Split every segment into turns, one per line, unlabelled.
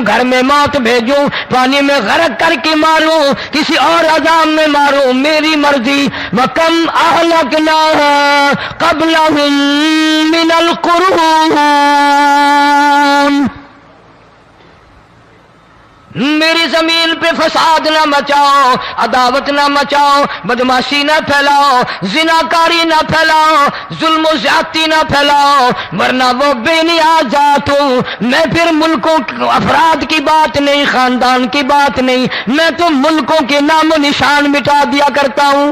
گھر میں موت بھیجوں، پانی میں غرق کر کے ماروں، کسی اور عذاب میں ماروں، میری مرضی۔ وَكَمْ أَهْلَكْنَا قَبْلَهُمْ مِنَ الْقُرُونِ، میری زمین پہ فساد نہ مچاؤ، عداوت نہ مچاؤ، بدماشی نہ پھیلاؤ، زناکاری نہ پھیلاؤ، ظلم و زیادتی نہ پھیلاؤ، ورنہ وہ بے نیاز ذات ہوں۔ میں پھر ملکوں افراد کی بات نہیں، خاندان کی بات نہیں، میں تو ملکوں کے نام و نشان مٹا دیا کرتا ہوں۔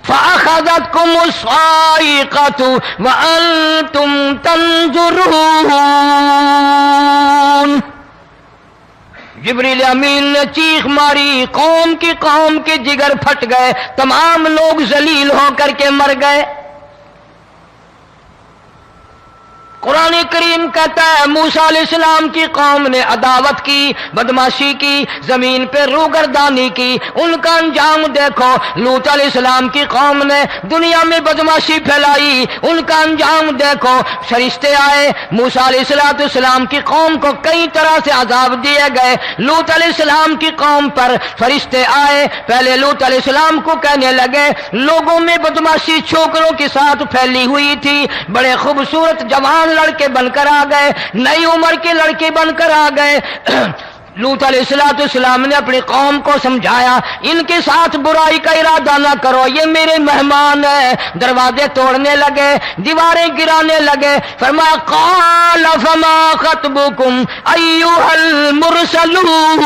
فَأَخَذَتْكُمُ الصَّاعِقَةُ وَأَنْتُمْ تَنْظُرُونَ، جبریل امین نے چیخ ماری، قوم کے جگر پھٹ گئے، تمام لوگ ذلیل ہو کر کے مر گئے۔ قرآن کریم کہتا ہے موسیٰ علیہ السلام کی قوم نے عداوت کی، بدماشی کی، زمین پہ روگردانی کی، ان کا انجام دیکھو۔ لوط علیہ السلام کی قوم نے دنیا میں بدماشی پھیلائی، ان کا انجام دیکھو۔ فرشتے آئے، موسیٰ علیہ السلام کی قوم کو کئی طرح سے عذاب دیے گئے۔ لوط علیہ السلام کی قوم پر فرشتے آئے، پہلے لوط علیہ السلام کو کہنے لگے، لوگوں میں بدماشی چھوکروں کے ساتھ پھیلی ہوئی تھی، بڑے خوبصورت جوان لڑکے بن کر آ گئے، نئی عمر کے لڑکے بن کر آ گئے۔ لوط علیہ السلام نے اپنی قوم کو سمجھایا، ان کے ساتھ برائی کا ارادہ نہ کرو، یہ میرے مہمان ہیں۔ دروازے توڑنے لگے، دیواریں گرانے لگے۔ فرمایا قال فما خطبكم ایھا المرسلون،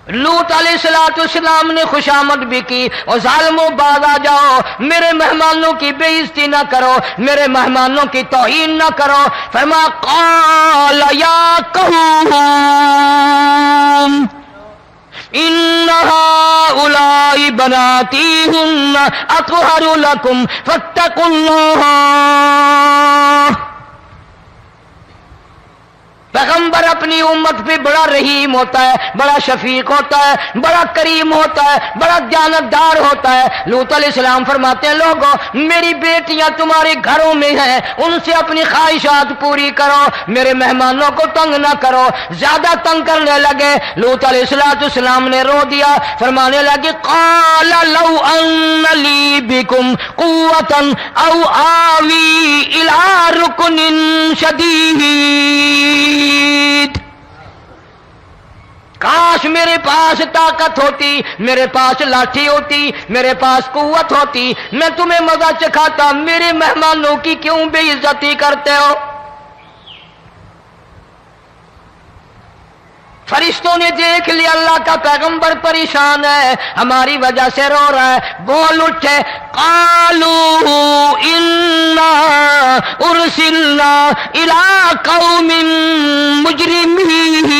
لوط علیہ السلام نے خوشامد بھی کی، اور ظالموں باز آ جاؤ، میرے مہمانوں کی بے عزتی نہ کرو، میرے مہمانوں کی توہین نہ کرو۔ فرمایا قال یا قوم ان هؤلاء بناتی هن اطہر لکم فاتقوا اللہ۔ پیغمبر اپنی امت پہ بڑا رحیم ہوتا ہے، بڑا شفیق ہوتا ہے، بڑا کریم ہوتا ہے، بڑا دیانتدار ہوتا ہے۔ لوط علیہ السلام فرماتے ہیں لوگوں، میری بیٹیاں تمہارے گھروں میں ہیں، ان سے اپنی خواہشات پوری کرو، میرے مہمانوں کو تنگ نہ کرو۔ زیادہ تنگ کرنے لگے، لوط علیہ السلام نے رو دیا، فرمانے لگے قال لو ان لی بکم قوة او آوی الی رکن شدید، کاش میرے پاس طاقت ہوتی، میرے پاس لاٹھی ہوتی، میرے پاس قوت ہوتی، میں تمہیں مزہ چکھاتا، میرے مہمانوں کی کیوں بے عزتی کرتے ہو؟ فرشتوں نے دیکھ لیا اللہ کا پیغمبر پریشان ہے، ہماری وجہ سے رو رہا ہے، بول اٹھے قالوا انا ارسلنا الى قوم مجرمین۔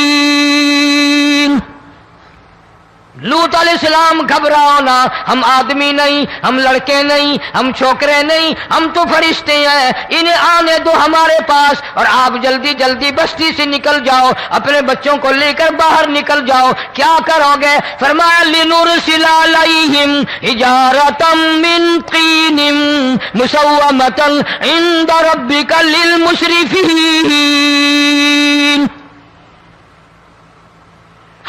لوط علیہ السلام گھبراؤ نہ، ہم آدمی نہیں، ہم لڑکے نہیں، ہم چھوکرے نہیں، ہم تو فرشتے ہیں، انہیں آنے دو ہمارے پاس، اور آپ جلدی جلدی بستی سے نکل جاؤ، اپنے بچوں کو لے کر باہر نکل جاؤ۔ کیا کرو گے؟ فرمایا لنرسل علیہم حجارۃ من طین مسومۃ عند ربک للمسرفین،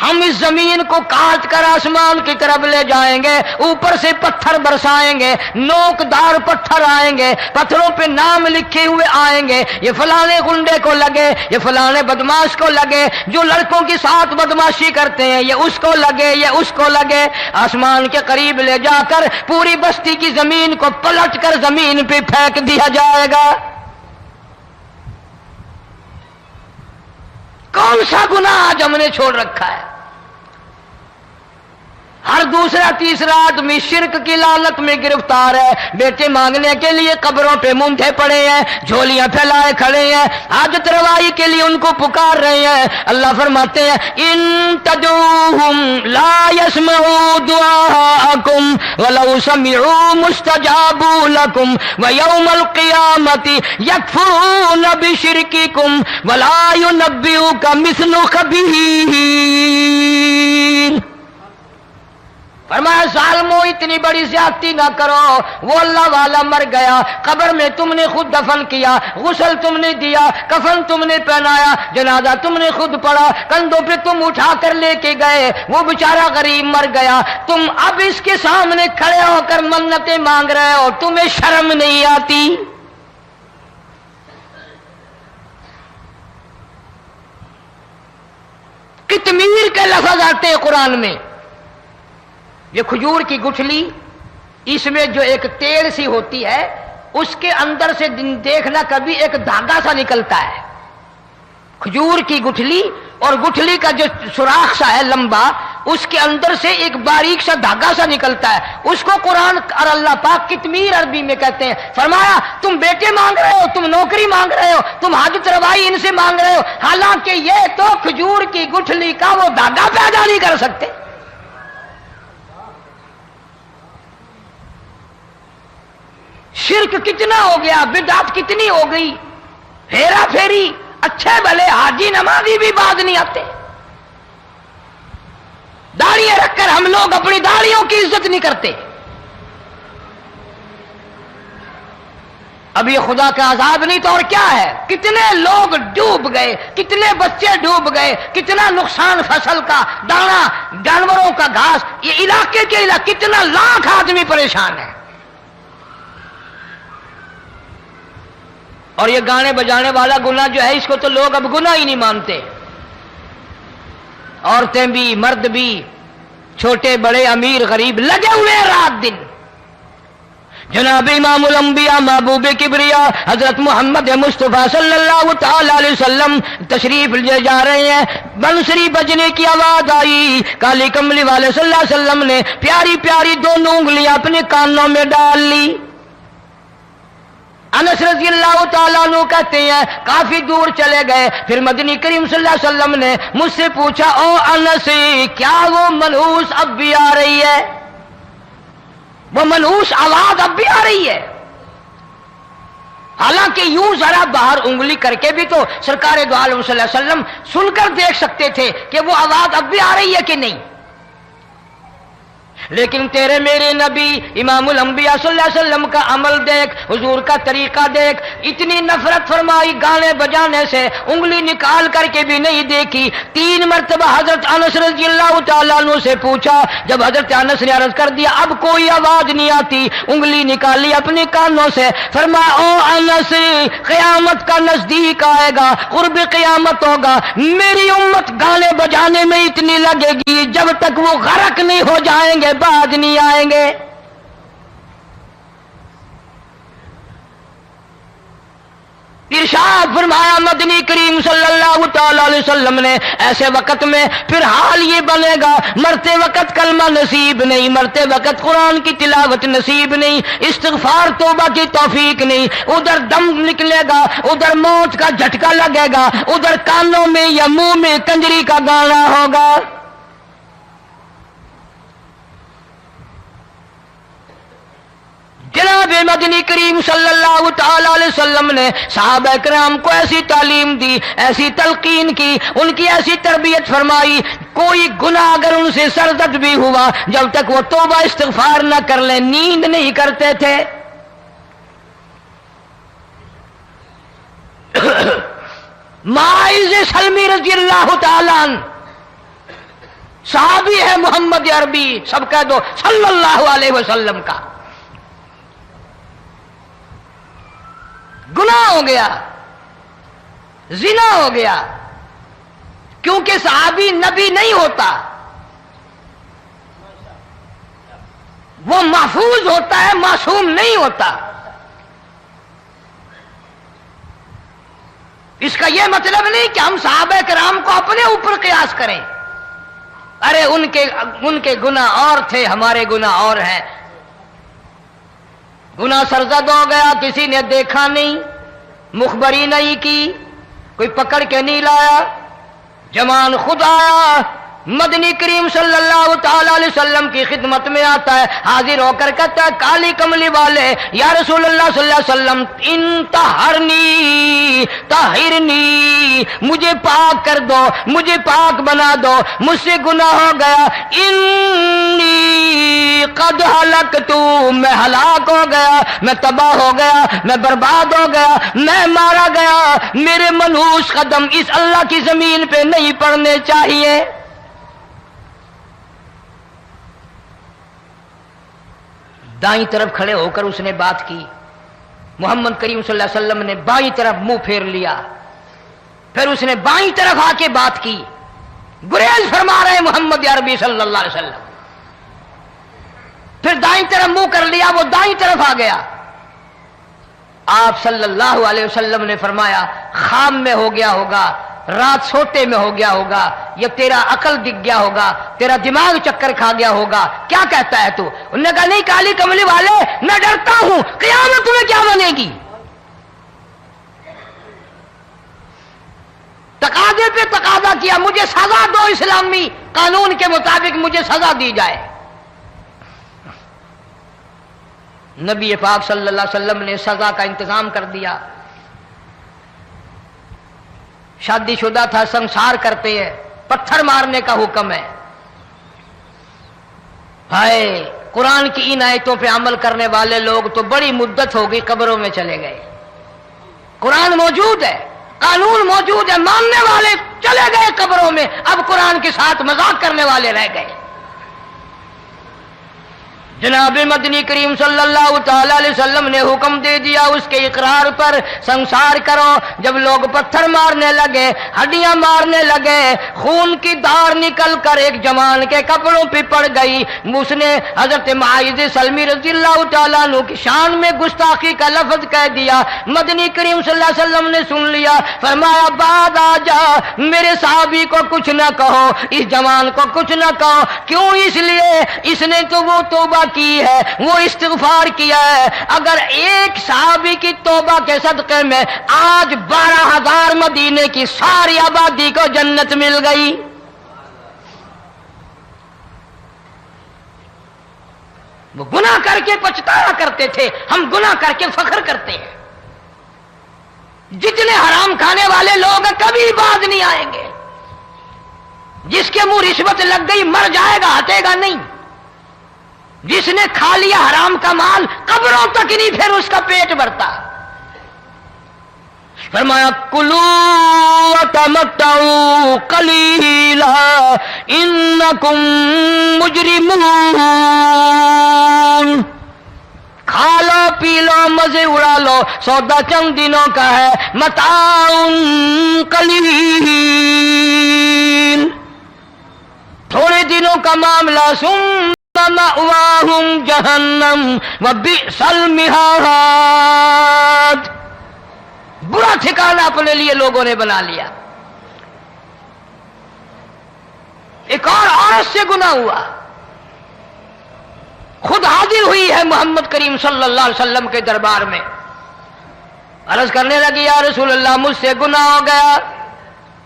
ہم اس زمین کو کاٹ کر آسمان کی طرف لے جائیں گے، اوپر سے پتھر برسائیں گے، نوکدار پتھر آئیں گے، پتھروں پہ نام لکھے ہوئے آئیں گے، یہ فلانے گنڈے کو لگے، یہ فلانے بدماش کو لگے، جو لڑکوں کے ساتھ بدماشی کرتے ہیں یہ اس کو لگے، یہ اس کو لگے۔ آسمان کے قریب لے جا کر پوری بستی کی زمین کو پلٹ کر زمین پہ پھینک دیا جائے گا۔ کون سا گناہ آج ہم نے چھوڑ رکھا ہے؟ ہر دوسرا تیسرا آدمی شرک کی لعنت میں گرفتار ہے، بیٹے مانگنے کے لیے قبروں پہ مونڈے پڑے ہیں، جھولیاں پھیلائے کھڑے ہیں، حاجت روائی کے لیے ان کو پکار رہے ہیں۔ اللہ فرماتے ہیں ان تدعوہم لا يسمعوا دعاءکم ولو سمعوا مستجابوا لکم ویوم القیامت یکفرون بشرککم ولا ينبئک مثل خبیر۔ فرمایا ظالمو اتنی بڑی زیادتی نہ کرو، وہ اللہ والا مر گیا، قبر میں تم نے خود دفن کیا، غسل تم نے دیا، کفن تم نے پہنایا، جنازہ تم نے خود پڑھا، کندھوں پہ تم اٹھا کر لے کے گئے، وہ بیچارہ غریب مر گیا، تم اب اس کے سامنے کھڑے ہو کر منتیں مانگ رہے ہو، تمہیں شرم نہیں آتی؟ قطمیر کے لفظ آتے ہیں قرآن میں، یہ کھجور کی گٹھلی، اس میں جو ایک تیل سی ہوتی ہے، اس کے اندر سے دیکھنا کبھی ایک دھاگا سا نکلتا ہے، کھجور کی گٹھلی، اور گٹھلی کا جو سوراخ سا ہے لمبا، اس کے اندر سے ایک باریک سا دھاگا سا نکلتا ہے، اس کو قرآن اور اللہ پاک قطمیر عربی میں کہتے ہیں۔ فرمایا تم بیٹے مانگ رہے ہو، تم نوکری مانگ رہے ہو، تم حاجت روائی ان سے مانگ رہے ہو، حالانکہ یہ تو کھجور کی گٹھلی کا وہ دھاگا پیدا نہیں کر سکتے۔ شرک کتنا ہو گیا، بدعت کتنی ہو گئی، ہیرا پھیری، اچھے بھلے حاجی نمازی بھی بعد نہیں آتے، داڑھیاں رکھ کر ہم لوگ اپنی داڑھیوں کی عزت نہیں کرتے۔ اب یہ خدا کا عذاب نہیں تو اور کیا ہے؟ کتنے لوگ ڈوب گئے، کتنے بچے ڈوب گئے، کتنا نقصان فصل کا، دانا، جانوروں کا گھاس، یہ علاقے کے علاقے کتنا لاکھ آدمی پریشان ہے۔ اور یہ گانے بجانے والا گناہ جو ہے، اس کو تو لوگ اب گناہ ہی نہیں مانتے، عورتیں بھی مرد بھی، چھوٹے بڑے امیر غریب لگے ہوئے رات دن۔ جناب امام الانبیاء محبوب کبریا حضرت محمد مصطفیٰ صلی اللہ تعالی علیہ وسلم تشریف لے جا رہے ہیں، بنسری بجنے کی آواز آئی، کالی کملی والے صلی اللہ علیہ وسلم نے پیاری پیاری دونوں انگلیاں اپنے کانوں میں ڈال لی۔ انس رضی اللہ تعالیٰ عنہ کہتے ہیں کافی دور چلے گئے، پھر مدنی کریم صلی اللہ علیہ وسلم نے مجھ سے پوچھا، او انس کیا وہ منحوس اب بھی آ رہی ہے؟ وہ منحوس آواز اب بھی آ رہی ہے؟ حالانکہ یوں ذرا باہر انگلی کر کے بھی تو سرکار دو عالم صلی اللہ علیہ وسلم سن کر دیکھ سکتے تھے کہ وہ آواز اب بھی آ رہی ہے کہ نہیں، لیکن تیرے میرے نبی امام الانبیاء صلی اللہ علیہ وسلم کا عمل دیکھ، حضور کا طریقہ دیکھ، اتنی نفرت فرمائی گانے بجانے سے، انگلی نکال کر کے بھی نہیں دیکھی۔ 3 مرتبہ حضرت انس رضی اللہ تعالیٰ عنہ سے پوچھا، جب حضرت انس نے عرض کر دیا اب کوئی آواز نہیں آتی، انگلی نکالی اپنے کانوں سے، فرمایا او انس قیامت کا نزدیک آئے گا، قرب قیامت ہوگا، میری امت گانے بجانے میں اتنی لگے گی جب تک وہ غرق نہیں ہو جائیں گے بعد نہیں آئیں گے۔ ارشاد فرمایا مدنی کریم صلی اللہ تعالی علیہ وسلم نے ایسے وقت میں پھر حال یہ بنے گا، مرتے وقت کلمہ نصیب نہیں، مرتے وقت قرآن کی تلاوت نصیب نہیں، استغفار توبہ کی توفیق نہیں، ادھر دم نکلے گا، ادھر موت کا جھٹکا لگے گا، ادھر کانوں میں یا منہ میں کنجری کا گانا ہوگا۔ جناب مدنی کریم صلی اللہ تعالی علیہ وسلم نے صحابہ کرام کو ایسی تعلیم دی، ایسی تلقین کی، ان کی ایسی تربیت فرمائی، کوئی گناہ اگر ان سے سرزد بھی ہوا جب تک وہ توبہ استغفار نہ کر لیں نیند نہیں کرتے تھے۔ ماعز سلمی رضی اللہ تعالی عنہ صحابی ہے محمد عربی، سب کہہ دو صلی اللہ علیہ وسلم کا، گناہ ہو گیا، زنا ہو گیا، کیونکہ صحابی نبی نہیں ہوتا، وہ محفوظ ہوتا ہے، معصوم نہیں ہوتا۔ اس کا یہ مطلب نہیں کہ ہم صحابہ کرام کو اپنے اوپر قیاس کریں، ارے ان کے گناہ اور تھے، ہمارے گناہ اور ہیں۔ گناہ سرزد ہو گیا، کسی نے دیکھا نہیں، مخبری نہیں کی، کوئی پکڑ کے نہیں لایا، جمان خود آیا، مدنی کریم صلی اللہ تعالی علیہ وسلم کی خدمت میں آتا ہے، حاضر ہو کر کہتا ہے کالی کملی والے یا رسول اللہ صلی اللہ علیہ وسلم انطہرنی طہرنی، مجھے پاک کر دو، مجھے پاک بنا دو، مجھ سے گناہ ہو گیا، انی قد ہلکت، میں ہلاک ہو گیا، میں تباہ ہو گیا، میں برباد ہو گیا، میں مارا گیا، میرے منحوس قدم اس اللہ کی زمین پہ نہیں پڑنے چاہیے۔ دائیں طرف کھڑے ہو کر اس نے بات کی، محمد کریم صلی اللہ علیہ وسلم نے بائیں طرف منہ پھیر لیا، پھر اس نے بائیں طرف آ کے بات کی، گریز فرما رہے محمد عربی صلی اللہ علیہ وسلم، پھر دائیں طرف منہ کر لیا، وہ دائیں طرف آ گیا۔ آپ صلی اللہ علیہ وسلم نے فرمایا خواب میں ہو گیا ہوگا، رات سوتے میں ہو گیا ہوگا، یا تیرا عقل دکھ گیا ہوگا، تیرا دماغ چکر کھا گیا ہوگا، کیا کہتا ہے تو؟ انہوں نے کہا نہیں کالی کملی والے، میں ڈرتا ہوں قیامت تمہیں کیا بنے گی؟ تقاضے پہ تقاضا کیا، مجھے سزا دو، اسلامی قانون کے مطابق مجھے سزا دی جائے۔ نبی پاک صلی اللہ علیہ وسلم نے سزا کا انتظام کر دیا۔ شادی شدہ تھا، سنسار کرتے ہیں، پتھر مارنے کا حکم ہے۔ ہائے قرآن کی ان آیتوں پہ عمل کرنے والے لوگ تو بڑی مدت ہو گئی قبروں میں چلے گئے۔ قرآن موجود ہے، قانون موجود ہے، ماننے والے چلے گئے قبروں میں، اب قرآن کے ساتھ مذاق کرنے والے رہ گئے۔ جناب مدنی کریم صلی اللہ تعالی علیہ وسلم نے حکم دے دیا اس کے اقرار پر سنسار کرو۔ جب لوگ پتھر مارنے لگے، ہڈیاں مارنے لگے، خون کی دھار نکل کر ایک جوان کے کپڑوں پہ پڑ گئی، اس نے حضرت معاذ سلمی رضی اللہ تعالیٰ عنہ کی شان میں گستاخی کا لفظ کہہ دیا۔ مدنی کریم صلی اللہ علیہ وسلم نے سن لیا، فرمایا بعد آ جا، میرے صحابی کو کچھ نہ کہو، اس جوان کو کچھ نہ کہو۔ کیوں؟ اس لیے اس نے تو وہ توبہ کی ہے، وہ استغفار کیا ہے۔ اگر ایک صحابی کی توبہ کے صدقے میں آج 12,000 مدینے کی ساری آبادی کو جنت مل گئی۔ وہ گناہ کر کے پچھتایا کرتے تھے، ہم گناہ کر کے فخر کرتے ہیں۔ جتنے حرام کھانے والے لوگ ہیں کبھی باز نہیں آئیں گے۔ جس کے منہ رشوت لگ گئی مر جائے گا، ہٹے گا نہیں۔ جس نے کھا لیا حرام کا مال قبروں تک نہیں پھر اس کا پیٹ بھرتا۔ فرمایا کلو وتمتعوا قلیلا انکم مجرمون، کھا لو پی لو مزے اڑا لو، سودا چند دنوں کا ہے، متاع قلیل، تھوڑے دنوں کا معاملہ، ثم مأواہم جہنم وبئس المہاد، برا ٹھکانہ اپنے لیے لوگوں نے بنا لیا۔ ایک اور عورت سے گناہ ہوا، خود حاضر ہوئی ہے محمد کریم صلی اللہ علیہ وسلم کے دربار میں، عرض کرنے لگی یا رسول اللہ مجھ سے گناہ ہو گیا،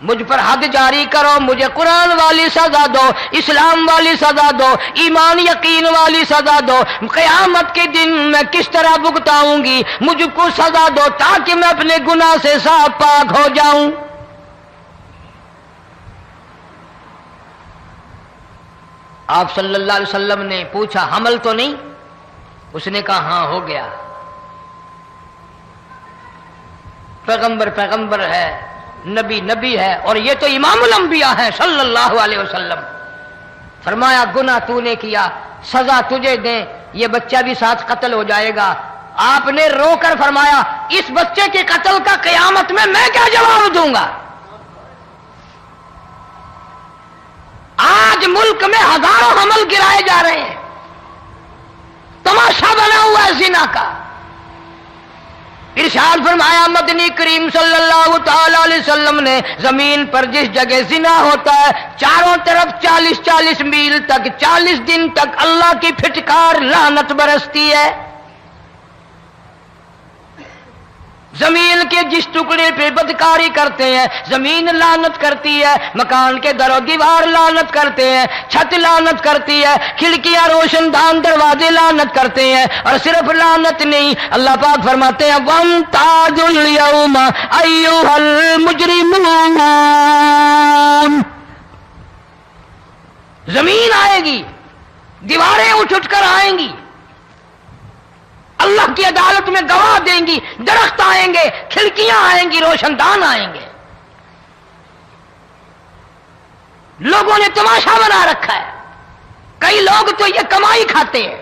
مجھ پر حد جاری کرو، مجھے قرآن والی سزا دو، اسلام والی سزا دو، ایمان یقین والی سزا دو، قیامت کے دن میں کس طرح بھگتاؤں گی، مجھ کو سزا دو تاکہ میں اپنے گناہ سے صاف پاک ہو جاؤں۔ آپ صلی اللہ علیہ وسلم نے پوچھا حمل تو نہیں؟ اس نے کہا ہاں ہو گیا۔ پیغمبر ہے، نبی ہے، اور یہ تو امام الانبیاء ہے صلی اللہ علیہ وسلم۔ فرمایا گناہ تو نے کیا، سزا تجھے دیں، یہ بچہ بھی ساتھ قتل ہو جائے گا۔ آپ نے رو کر فرمایا اس بچے کے قتل کا قیامت میں کیا جواب دوں گا؟ آج ملک میں ہزاروں حمل گرائے جا رہے ہیں، تماشا بنا ہوا ہے زنا کا۔ ارشاد فرمایا مدنی کریم صلی اللہ تعالی علیہ وسلم نے زمین پر جس جگہ زنا ہوتا ہے چاروں طرف 40 میل تک 40 دن تک اللہ کی پھٹکار لعنت برستی ہے۔ زمین کے جس ٹکڑے پہ بدکاری کرتے ہیں زمین لعنت کرتی ہے، مکان کے در و دیوار لعنت کرتے ہیں، چھت لعنت کرتی ہے، کھڑکیاں روشن دان دروازے لعنت کرتے ہیں، اور صرف لعنت نہیں، اللہ پاک فرماتے ہیں وَامْتَازُوا الْيَوْمَ أَيُّهَا الْمُجْرِمُونَ۔ زمین آئے گی، دیواریں اٹھ اٹھ کر آئیں گی، اللہ کی عدالت میں گواہ دیں گی، درخت آئیں گے، کھڑکیاں آئیں گی، روشن دان آئیں گے۔ لوگوں نے تماشا بنا رکھا ہے، کئی لوگ تو یہ کمائی کھاتے ہیں۔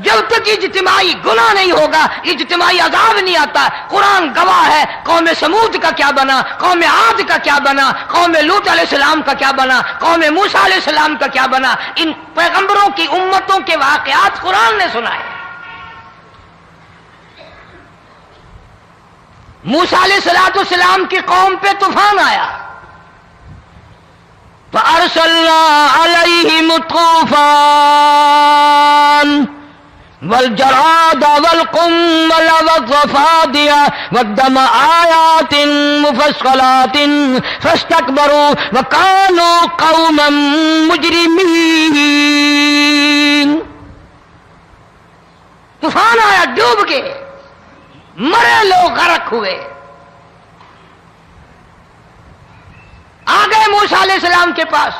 جب تک اجتماعی گناہ نہیں ہوگا اجتماعی عذاب نہیں آتا۔ قرآن گواہ ہے، قوم سمود کا کیا بنا، قوم عاد کا کیا بنا، قوم لوط علیہ السلام کا کیا بنا، قوم موسیٰ علیہ السلام کا کیا بنا۔ ان پیغمبروں کی امتوں کے واقعات قرآن نے سنائے۔ موسیٰ علیہ السلام کی قوم پہ طوفان آیا، فَأَرْسَلْنَا عَلَيْهِمُ الطُّوفَانَ وَالْجَرَادَ وَالْقُمَّلَ وَالضَّفَادِعَ وَالدَّمَ آيَاتٍ مُفَصَّلَاتٍ فَاسْتَكْبَرُوا وَكَانُوا قَوْمًا مُجْرِمِينَ۔ طوفان آیا، ڈوب گئے، مرے لوگ، غرق ہوئے۔ آ گئے موسیٰ علیہ السلام کے پاس،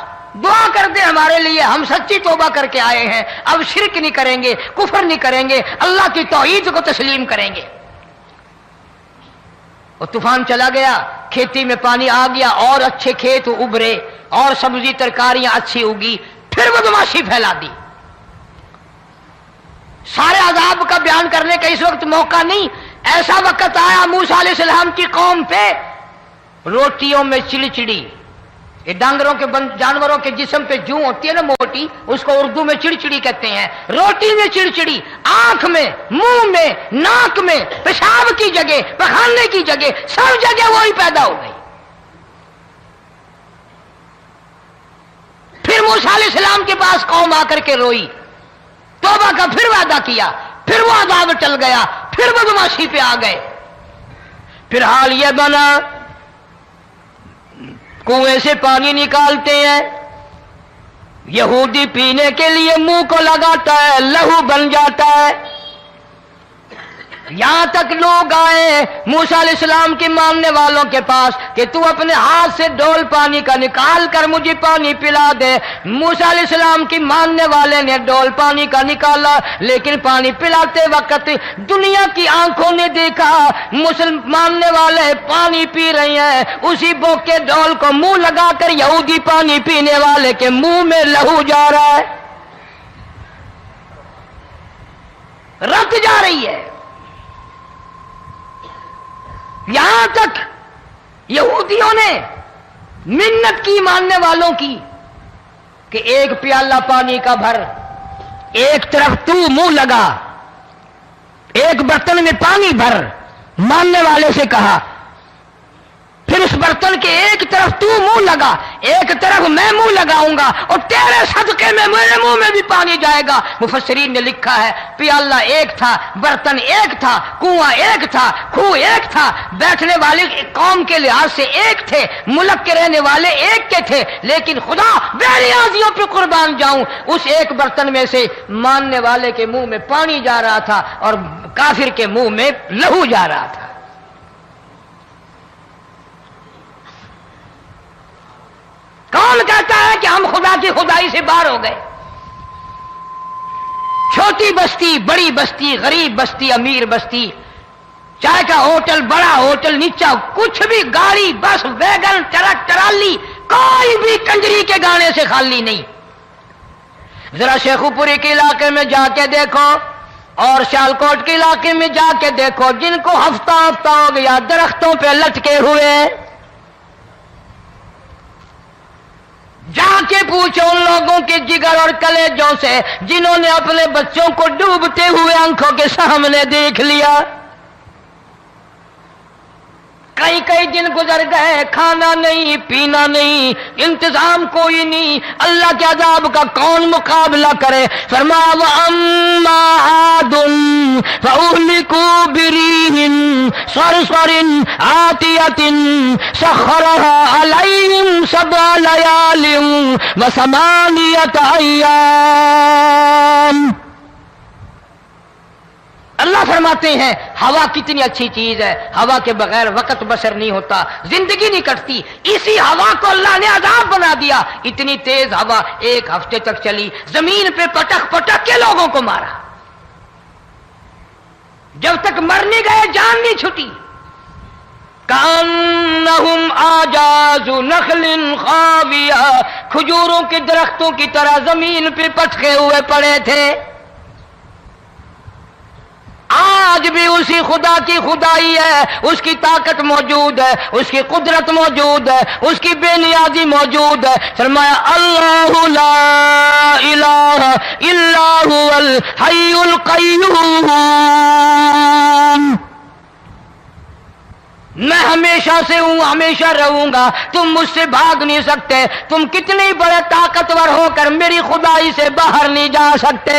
دعا کر دے ہمارے لیے، ہم سچی توبہ کر کے آئے ہیں، اب شرک نہیں کریں گے، کفر نہیں کریں گے، اللہ کی توحید کو تسلیم کریں گے۔ اور طوفان چلا گیا، کھیتی میں پانی آ گیا، اور اچھے کھیت ابھرے، اور سبزی ترکاریاں اچھی اگی، پھر بدماشی پھیلا دی۔ سارے عذاب کا بیان کرنے کا اس وقت موقع نہیں۔ ایسا وقت آیا موسیٰ علیہ السلام کی قوم پہ، روٹیوں میں چڑچڑی، یہ ڈانگروں کے جانوروں کے جسم پہ جوں ہوتی ہے نا موٹی، اس کو اردو میں چڑچڑی کہتے ہیں۔ روٹی میں چڑچڑی، آنکھ میں، منہ میں، ناک میں، پیشاب کی جگہ، پخانے کی جگہ، سب جگہ وہی پیدا ہو گئی۔ پھر موسیٰ علیہ السلام کے پاس قوم آ کر کے روئی، توبہ کا پھر وعدہ کیا، پھر وہ عذاب ٹل گیا، پھر بدماشی پہ آ گئے۔ پھر حال یہ بنا، کنویں سے پانی نکالتے ہیں، یہودی پینے کے لیے منہ کو لگاتا ہے، لہو بن جاتا ہے۔ یہاں تک لوگ آئے موسیٰ علیہ السلام کی ماننے والوں کے پاس کہ تو اپنے ہاتھ سے ڈول پانی کا نکال کر مجھے پانی پلا دے۔ موسیٰ علیہ السلام کی ماننے والے نے ڈول پانی کا نکالا، لیکن پانی پلاتے وقت دنیا کی آنکھوں نے دیکھا ماننے والے پانی پی رہے ہیں، اسی بوک کے ڈول کو منہ لگا کر یہودی پانی پینے والے کے منہ میں لہو جا رہا ہے، رت جا رہی ہے۔ یہاں تک یہودیوں نے منت کی ماننے والوں کی کہ ایک پیالہ پانی کا بھر، ایک طرف تو منہ لگا، ایک برتن میں پانی بھر، ماننے والے سے کہا، پھر اس برتن کے ایک طرف تو منہ لگا، ایک طرف میں منہ لگاؤں گا، اور تیرے صدقے میں میرے منہ میں بھی پانی جائے گا۔ مفسرین نے لکھا ہے پیالہ ایک تھا، برتن ایک تھا، کنواں ایک تھا، کھوہ ایک تھا، بیٹھنے والے قوم کے لحاظ سے ایک تھے، ملک کے رہنے والے ایک کے تھے، لیکن خدا بے نیازیوں پہ قربان جاؤں، اس ایک برتن میں سے ماننے والے کے منہ میں پانی جا رہا تھا اور کافر کے منہ میں لہو جا رہا تھا۔ کون کہتا ہے کہ ہم خدا کی خدائی سے باہر ہو گئے؟ چھوٹی بستی، بڑی بستی، غریب بستی، امیر بستی، چائے کا ہوٹل، بڑا ہوٹل، نیچا کچھ بھی، گاڑی، بس، ویگن، ٹرک، ٹرالی، کوئی بھی کنجری کے گانے سے خالی نہیں۔ ذرا شیخو پوری کے علاقے میں جا کے دیکھو اور سیالکوٹ کے علاقے میں جا کے دیکھو، جن کو ہفتہ ہفتہ ہو گیا درختوں پہ لٹکے ہوئے، جا کے پوچھو ان لوگوں کے جگر اور کلیجوں سے جنہوں نے اپنے بچوں کو ڈوبتے ہوئے آنکھوں کے سامنے دیکھ لیا۔ کئی کئی دن گزر گئے، کھانا نہیں، پینا نہیں، انتظام کوئی نہیں، اللہ کے عذاب کا کون مقابلہ کرے؟ فرمایا وَأَمَّا عَادٌ فأهلكوا بريح صرصر عاتية سخرها عليهم 7 ليال و8 أيام. اللہ فرماتے ہیں ہوا کتنی اچھی چیز ہے، ہوا کے بغیر وقت بسر نہیں ہوتا، زندگی نہیں کٹتی. اسی ہوا کو اللہ نے عذاب بنا دیا. اتنی تیز ہوا 1 ہفتے تک چلی، زمین پہ پٹک پٹک کے لوگوں کو مارا. جب تک مر نہیں گئے جان نہیں چھٹی. کأنہم اعجاز نخل خاویہ، کھجوروں کے درختوں کی طرح زمین پہ پٹکے ہوئے پڑے تھے. آج بھی اسی خدا کی خدائی ہے، اس کی طاقت موجود ہے، اس کی قدرت موجود ہے، اس کی بے نیازی موجود ہے. فرمایا اللہ لا الہ الا هو الحی القیوم. میں ہمیشہ سے ہوں، ہمیشہ رہوں گا، تم مجھ سے بھاگ نہیں سکتے. تم کتنے بڑے طاقتور ہو کر میری خدائی سے باہر نہیں جا سکتے.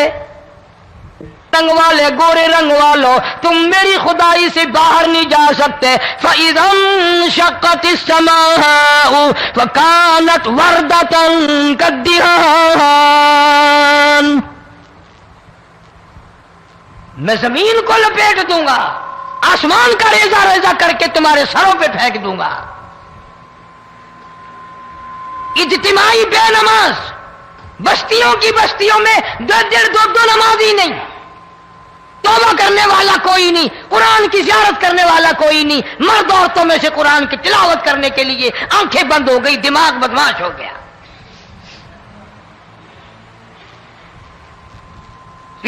رنگ والے، گورے رنگ والو، تم میری خدائی سے باہر نہیں جا سکتے. فَإِذَا انشَقَّتِ السَّمَاءُ فَكَانَتْ وَرْدَةً كَالدِّهَانِ. میں زمین کو لپیٹ دوں گا، آسمان کا ریزہ ریزہ کر کے تمہارے سروں پہ پھینک دوں گا. اجتماعی بے نماز، بستیوں کی بستیوں میں 2 نمازی نہیں، توبہ کرنے والا کوئی نہیں، قرآن کی زیارت کرنے والا کوئی نہیں. مرد عورتوں میں سے قرآن کی تلاوت کرنے کے لیے آنکھیں بند ہو گئی، دماغ بدماش ہو گیا.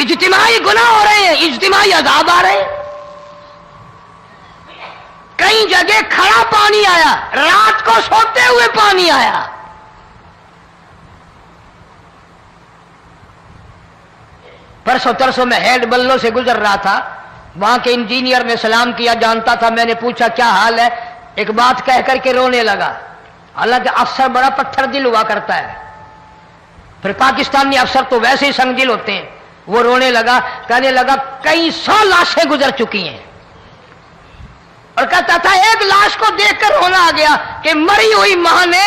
اجتماعی گناہ ہو رہے ہیں، اجتماعی عذاب آ رہے ہیں. کئی جگہ کھڑا پانی آیا، رات کو سوتے ہوئے پانی آیا. پرسوں ترسوں میں ہیڈ بلوں سے گزر رہا تھا، وہاں کے انجینئر نے سلام کیا، جانتا تھا. میں نے پوچھا کیا حال ہے؟ ایک بات کہہ کر کے رونے لگا. حالانکہ افسر بڑا پتھر دل ہوا کرتا ہے، پھر پاکستانی افسر تو ویسے ہی سنگ دل ہوتے ہیں. وہ رونے لگا، کہنے لگا کئی 100 لاشیں گزر چکی ہیں. اور کہتا تھا ایک لاش کو دیکھ کر رونا آ گیا کہ مری ہوئی ماں نے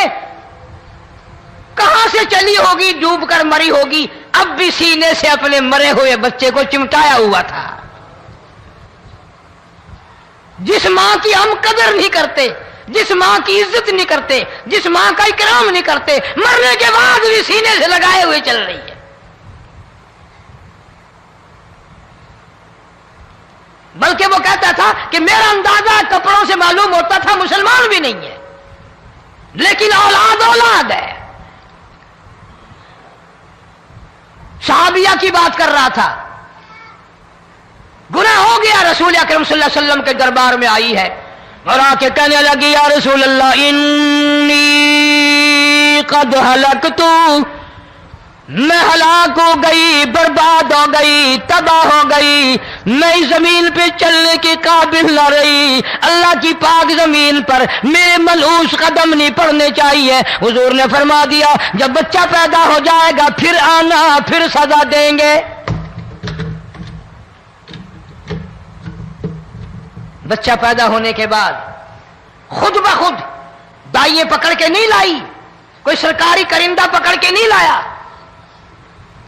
کہاں سے چلی ہوگی، ڈوب کر مری ہوگی، اب بھی سینے سے اپنے مرے ہوئے بچے کو چمٹایا ہوا تھا. جس ماں کی ہم قدر نہیں کرتے، جس ماں کی عزت نہیں کرتے، جس ماں کا اکرام نہیں کرتے، مرنے کے بعد بھی سینے سے لگائے ہوئے چل رہی ہے. بلکہ وہ کہتا تھا کہ میرا اندازہ کپڑوں سے معلوم ہوتا تھا مسلمان بھی نہیں ہے، لیکن اولاد اولاد ہے. صحابیہ کی بات کر رہا تھا، گناہ ہو گیا، رسول اکرم صلی اللہ علیہ وسلم کے دربار میں آئی ہے اور آ کے کہنے لگی یا رسول اللہ انی قد ہلکت، میں ہلاک ہو گئی، برباد ہو گئی، تباہ ہو گئی، میں اس زمین پہ چلنے کے قابل نہ رہی. اللہ کی پاک زمین پر میرے ملعوس قدم نہیں پڑنے چاہیے. حضور نے فرما دیا جب بچہ پیدا ہو جائے گا پھر آنا، پھر سزا دیں گے. بچہ پیدا ہونے کے بعد خود بخود دائیں پکڑ کے نہیں لائی، کوئی سرکاری کرندہ پکڑ کے نہیں لایا،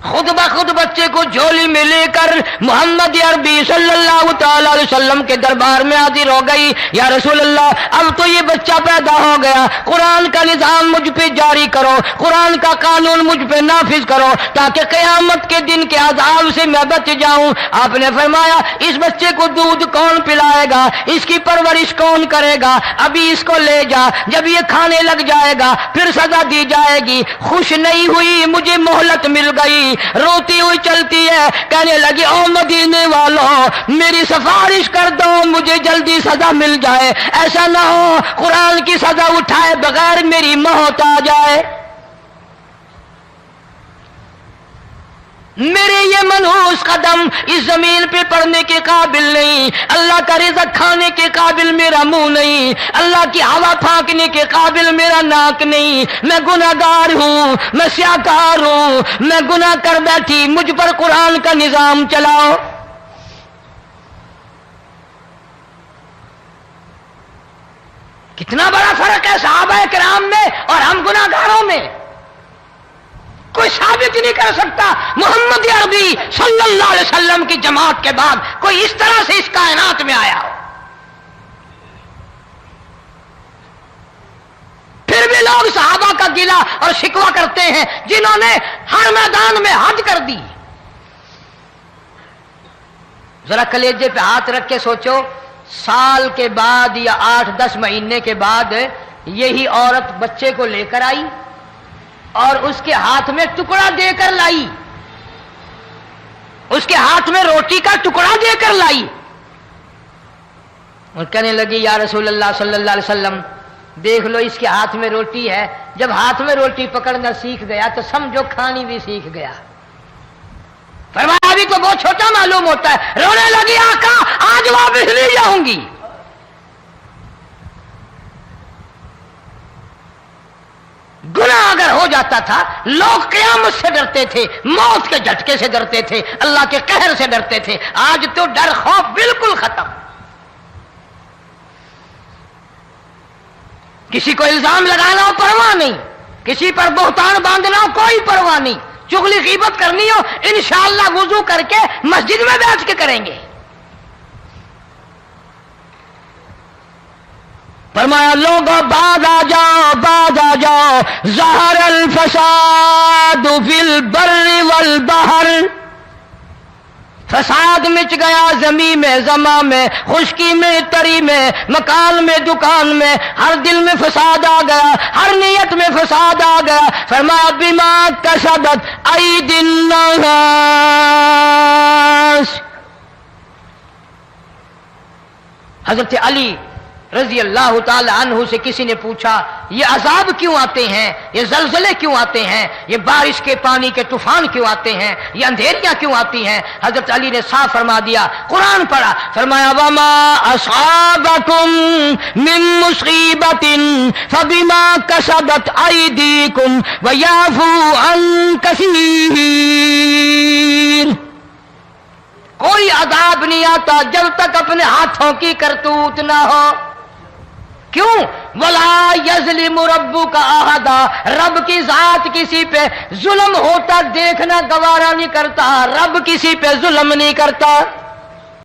خود بخود بچے کو جھولی میں لے کر محمد عربی صلی اللہ تعالی علیہ وسلم کے دربار میں حاضر ہو گئی. یا رسول اللہ اب تو یہ بچہ پیدا ہو گیا، قرآن کا نظام مجھ پہ جاری کرو، قرآن کا قانون مجھ پہ نافذ کرو تاکہ قیامت کے دن کے عذاب سے میں بچ جاؤں. آپ نے فرمایا اس بچے کو دودھ کون پلائے گا، اس کی پرورش کون کرے گا، ابھی اس کو لے جا، جب یہ کھانے لگ جائے گا پھر سزا دی جائے گی. خوش نہیں ہوئی، مجھے مہلت مل گئی، روتی ہوئی چلتی ہے، کہنے لگی او مدینے والوں میری سفارش کر دو، مجھے جلدی سزا مل جائے، ایسا نہ ہو قرآن کی سزا اٹھائے بغیر میری موت آ جائے. میرے یہ منحوس قدم اس زمین پہ پڑنے کے قابل نہیں، اللہ کا رزق کھانے کے قابل میرا منہ نہیں، اللہ کی ہوا پھانکنے کے قابل میرا ناک نہیں. میں گناہگار ہوں، میں سیاکار ہوں، میں گناہ کر بیٹھی، مجھ پر قرآن کا نظام چلاؤ. کتنا بڑا فرق ہے صحابہ کرام میں اور ہم گناہگاروں میں، کوئی ثابت نہیں کر سکتا محمد عربی صلی اللہ علیہ وسلم کی جماعت کے بعد کوئی اس طرح سے اس کائنات میں آیا ہو۔ پھر بھی لوگ صحابہ کا گلہ اور شکوہ کرتے ہیں جنہوں نے ہر میدان میں حج کر دی۔ ذرا کلیجے پہ ہاتھ رکھ کے سوچو، سال کے بعد یا 8-10 مہینے کے بعد یہی عورت بچے کو لے کر آئی اور اس کے ہاتھ میں ٹکڑا دے کر لائی، اس کے ہاتھ میں روٹی کا ٹکڑا دے کر لائی اور کہنے لگی یا رسول اللہ صلی اللہ علیہ وسلم دیکھ لو اس کے ہاتھ میں روٹی ہے۔ جب ہاتھ میں روٹی پکڑنا سیکھ گیا تو سمجھو کھانی بھی سیکھ گیا۔ فرمایا ابھی تو بہت چھوٹا معلوم ہوتا ہے۔ رونے لگی آقا آج واپس لے جاؤں گی۔ گناہ اگر ہو جاتا تھا لوگ قیامت سے ڈرتے تھے، موت کے جھٹکے سے ڈرتے تھے، اللہ کے قہر سے ڈرتے تھے۔ آج تو ڈر خوف بالکل ختم۔ کسی کو الزام لگانا ہو پرواہ نہیں، کسی پر بہتان باندھنا ہو کوئی پرواہ نہیں، چغلی غیبت کرنی ہو انشاءاللہ وضو کر کے مسجد میں بیٹھ کے کریں گے۔ فرمایا لوگوں بعد آ جاؤ ظہر الفساد فی البر والبحر، فساد مچ گیا زمین میں زماں میں، خشکی میں تری میں، مکان میں دکان میں، ہر دل میں فساد آ گیا، ہر نیت میں فساد آ گیا۔ فرمایا بما کسبت ایدی الناس۔ حضرت علی رضی اللہ تعالی عنہ سے کسی نے پوچھا یہ عذاب کیوں آتے ہیں، یہ زلزلے کیوں آتے ہیں، یہ بارش کے پانی کے طوفان کیوں آتے ہیں، یہ اندھیریاں کیوں آتی ہیں؟ حضرت علی نے صاف فرما دیا، قرآن پڑھا، فرمایا وما اصابکم من مصیبت فبما کسبت ایدیکم ویعفو عن کثیر۔ کوئی عذاب نہیں آتا جب تک اپنے ہاتھوں کی کرتوت نہ ہو۔ کیوں؟ وَلَا يَظْلِمُ رَبُّكَ أَحَدًا، رب کی ذات کسی پہ ظلم ہوتا دیکھنا گوارا نہیں کرتا، رب کسی پہ ظلم نہیں کرتا۔